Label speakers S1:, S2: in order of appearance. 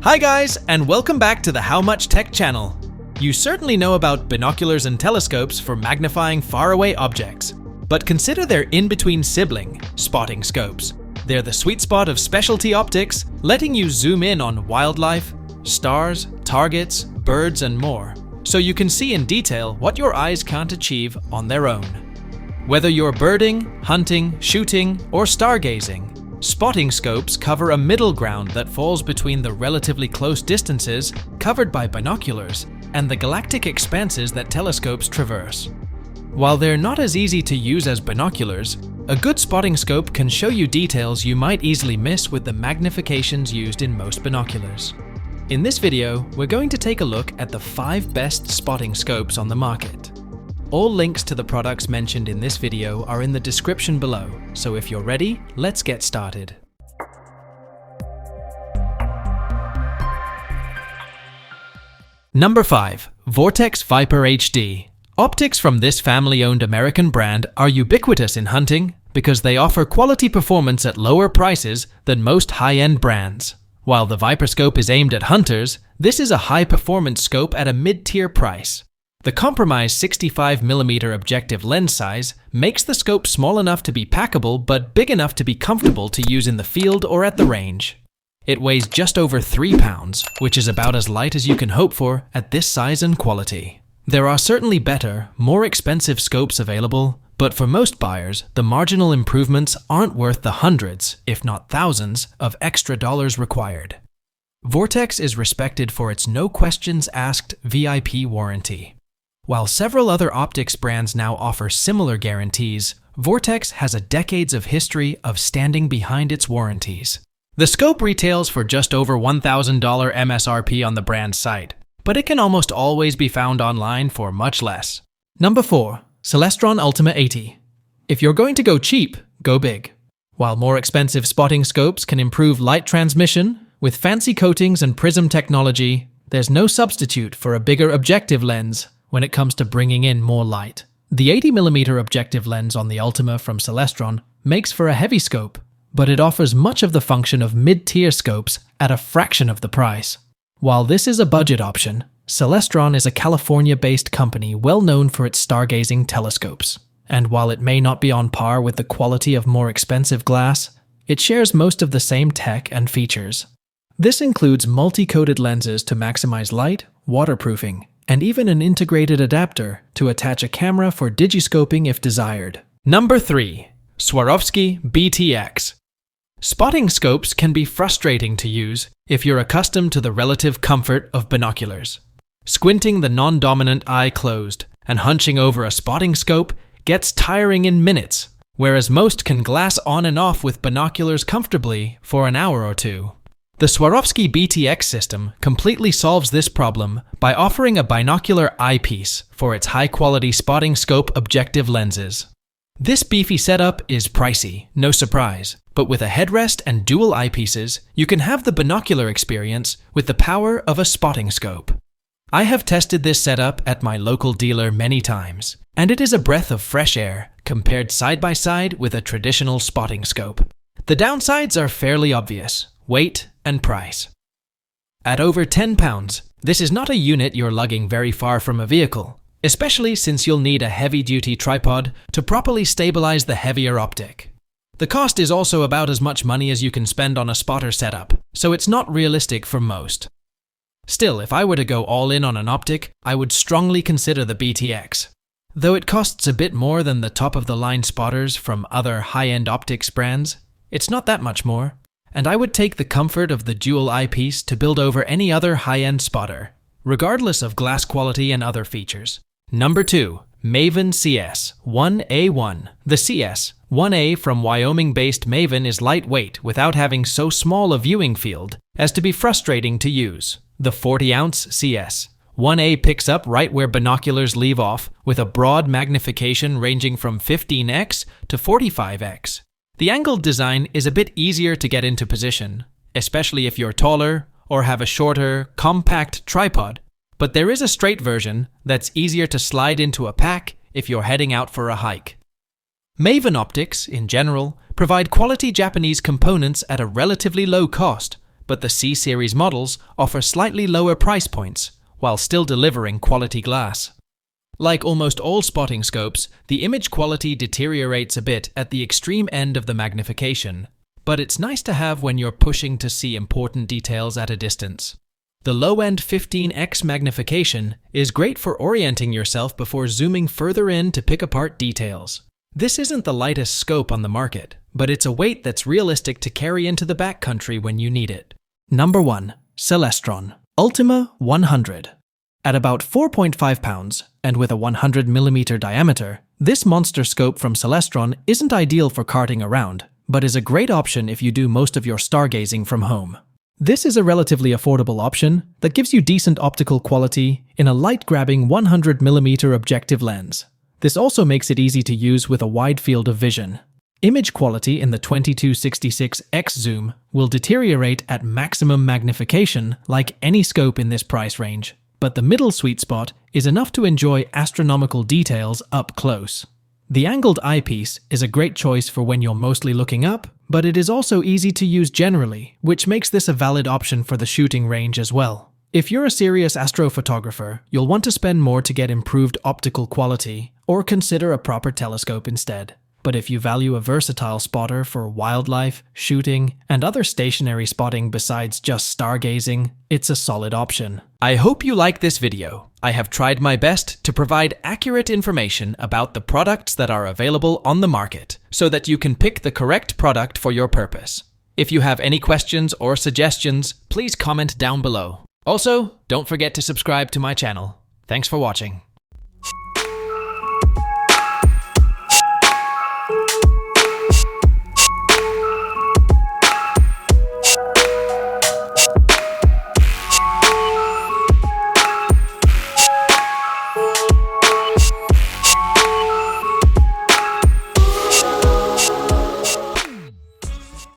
S1: Hi guys, and welcome back to the HowMuchTech channel. You certainly know about binoculars and telescopes for magnifying faraway objects, but consider their in-between sibling, spotting scopes. They're the sweet spot of specialty optics, letting you zoom in on wildlife, stars, targets, birds, and more, so you can see in detail what your eyes can't achieve on their own. Whether you're birding, hunting, shooting, or stargazing, spotting scopes cover a middle ground that falls between the relatively close distances covered by binoculars and the galactic expanses that telescopes traverse. While they're not as easy to use as binoculars, a good spotting scope can show you details you might easily miss with the magnifications used in most binoculars. In this video, we're going to take a look at the 5 best spotting scopes on the market. All links to the products mentioned in this video are in the description below, so if you're ready, let's get started. Number 5. Vortex Viper HD. Optics from this family-owned American brand are ubiquitous in hunting because they offer quality performance at lower prices than most high-end brands. While the Viper scope is aimed at hunters, this is a high-performance scope at a mid-tier price. The compromised 65mm objective lens size makes the scope small enough to be packable but big enough to be comfortable to use in the field or at the range. It weighs just over 3 pounds, which is about as light as you can hope for at this size and quality. There are certainly better, more expensive scopes available, but for most buyers, the marginal improvements aren't worth the hundreds, if not thousands, of extra dollars required. Vortex is respected for its no questions asked VIP warranty. While several other optics brands now offer similar guarantees, Vortex has a decades of history of standing behind its warranties. The scope retails for just over $1,000 MSRP on the brand's site, but it can almost always be found online for much less. Number 4. Celestron Ultima 80. If you're going to go cheap, go big. While more expensive spotting scopes can improve light transmission, with fancy coatings and prism technology, there's no substitute for a bigger objective lens when it comes to bringing in more light. The 80mm objective lens on the Ultima from Celestron makes for a heavy scope, but it offers much of the function of mid-tier scopes at a fraction of the price. While this is a budget option, Celestron is a California-based company well known for its stargazing telescopes. And while it may not be on par with the quality of more expensive glass, it shares most of the same tech and features. This includes multi-coated lenses to maximize light, waterproofing, and even an integrated adapter to attach a camera for digiscoping if desired. Number 3. Swarovski BTX. Spotting scopes can be frustrating to use if you're accustomed to the relative comfort of binoculars. Squinting the non-dominant eye closed and hunching over a spotting scope gets tiring in minutes, whereas most can glass on and off with binoculars comfortably for an hour or two. The Swarovski BTX system completely solves this problem by offering a binocular eyepiece for its high-quality spotting scope objective lenses. This beefy setup is pricey, no surprise, but with a headrest and dual eyepieces, you can have the binocular experience with the power of a spotting scope. I have tested this setup at my local dealer many times, and it is a breath of fresh air compared side by side with a traditional spotting scope. The downsides are fairly obvious: weight and price. At over 10 pounds, this is not a unit you're lugging very far from a vehicle, especially since you'll need a heavy-duty tripod to properly stabilize the heavier optic. The cost is also about as much money as you can spend on a spotter setup, so it's not realistic for most. Still, if I were to go all in on an optic, I would strongly consider the BTX. Though it costs a bit more than the top-of-the-line spotters from other high-end optics brands, it's not that much more, and I would take the comfort of the dual eyepiece to build over any other high-end spotter, regardless of glass quality and other features. Number 2. Maven CS 1A1. The CS 1A from Wyoming-based Maven is lightweight without having so small a viewing field as to be frustrating to use. The 40-ounce CS 1A picks up right where binoculars leave off, with a broad magnification ranging from 15x to 45x. The angled design is a bit easier to get into position, especially if you're taller or have a shorter, compact tripod, but there is a straight version that's easier to slide into a pack if you're heading out for a hike. Maven optics, in general, provide quality Japanese components at a relatively low cost, but the C-series models offer slightly lower price points, while still delivering quality glass. Like almost all spotting scopes, the image quality deteriorates a bit at the extreme end of the magnification, but it's nice to have when you're pushing to see important details at a distance. The low-end 15x magnification is great for orienting yourself before zooming further in to pick apart details. This isn't the lightest scope on the market, but it's a weight that's realistic to carry into the backcountry when you need it. Number 1. Celestron Ultima 100. At about 4.5 pounds, and with a 100mm diameter, this monster scope from Celestron isn't ideal for carting around, but is a great option if you do most of your stargazing from home. This is a relatively affordable option that gives you decent optical quality in a light-grabbing 100mm objective lens. This also makes it easy to use with a wide field of vision. Image quality in the 2266x zoom will deteriorate at maximum magnification like any scope in this price range, but the middle sweet spot is enough to enjoy astronomical details up close. The angled eyepiece is a great choice for when you're mostly looking up, but it is also easy to use generally, which makes this a valid option for the shooting range as well. If you're a serious astrophotographer, you'll want to spend more to get improved optical quality, or consider a proper telescope instead. But if you value a versatile spotter for wildlife, shooting, and other stationary spotting besides just stargazing, it's a solid option. I hope you like this video. I have tried my best to provide accurate information about the products that are available on the market, so that you can pick the correct product for your purpose. If you have any questions or suggestions, please comment down below. Also, don't forget to subscribe to my channel. Thanks for watching.